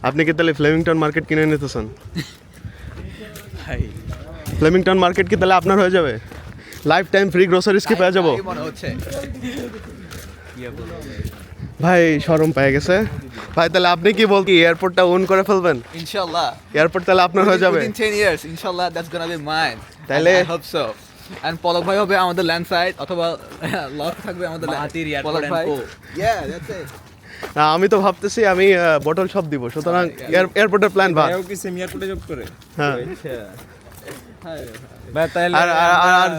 আপনি কি তাহলে ফ্লেমিংটন মার্কেট কিনে নিতেছেন? ভাই ফ্লেমিংটন মার্কেট কি তাহলে আপনার হয়ে যাবে? লাইফ টাইম ফ্রি গ্রোসারিজ কি পেয়ে যাবো? মনে হচ্ছে ভাই শরম পেয়ে গেছে ভাই। তাহলে আপনি কি বলতে এয়ারপোর্টটা ওন করে ফেলবেন? ইনশাআল্লাহ এয়ারপোর্ট তাহলে আপনার হয়ে যাবে within 10 years ইনশাআল্লাহ that's gonna be mine. তাহলে I hope so. And পলক ভাই হবে আমাদের ল্যান্ড সাইড অথবা লক থাকবে আমাদের মাহাতির এয়ারপোর্ট পলক এন্ড ভাই কো। yeah that's it. আমি তো ভাবতেছি আমি বটল শপ দিব, সুতরাং এয়ারপোর্টের প্ল্যান ভাই। ভাইও কি সেমি এয়ারপোর্টে জব করে? হ্যাঁ। ভাই তাহলে আর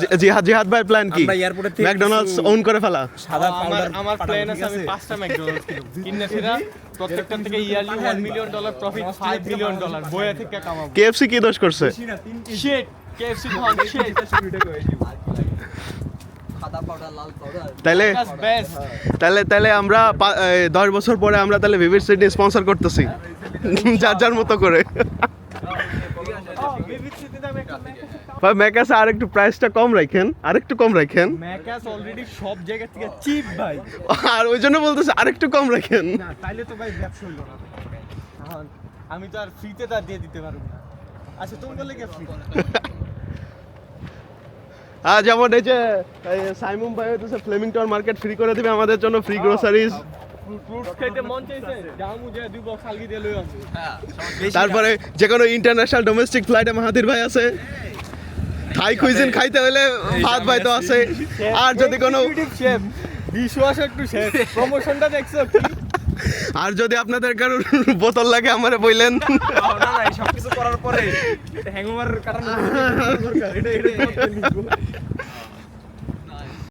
জিহাদ ভাই প্ল্যান কি? আমরা এয়ারপোর্টে থেকে ম্যাকডোনাল্ডস ওন করে ফেলা। সাদা পাউডার আমার প্ল্যান আছে আমি 5টা ম্যাকডোনাল্ডস কিনবো সেটা প্রত্যেকটা থেকে ইয়ারলি $1 মিলিয়ন প্রফিট $5 মিলিয়ন বইয়া থেকে কামাবো। কেএফসি কি দোষ করছে? শিট কেএফসি খান শিট সাদা পাউডার লাল পাউডার তাহলে বেস্ট তাহলে আমরা 10 বছর পরে আমরা তাহলে ভিভিড সিটি স্পন্সর করতেছি যার যার মতো করে। ভাই ম্যাকাসে আরেকটু প্রাইসটা কম রাখেন, আরেকটু কম রাখেন। ম্যাকাস অলরেডি সব জায়গা থেকে চিপ ভাই। আর ওই জন্য বলতেছে আরেকটু কম রাখেন। না তাইলে তো ভাই ব্যবসা হইল না। এখন আমি তো আর ফ্রিতে তা দিয়ে দিতে পারবো না। আচ্ছা তুমি বললে কি ফ্রি? যেমন এই যে সাইমুম ভাই হইতেছে ফ্লেমিংটন মার্কেট ফ্রি করে দিবে আমাদের জন্য, ফ্রি গ্রোসারিজ। ফ্রুটস খাইতে মন চাইছে জামু যে 2 বক্স আলগি দিয়ে লই আসি। তারপরে যে কোনো ইন্টারন্যাশনাল ডোমেস্টিক ফ্লাইটে মাহাতির ভাই আছে। থাই কুইজিন খাইতে হলে ফাহাদ ভাই তো আছে। আর যদি কোনো শেফ বিশ্বাস একটু শেফ প্রমোশনটা দেখছো কি? আর যদি আপনাদের কারোর বোতল লাগে আমারে বললেন। না না এই সব কিছু করার পরে হ্যাংওভার কাটানো দরকার এটা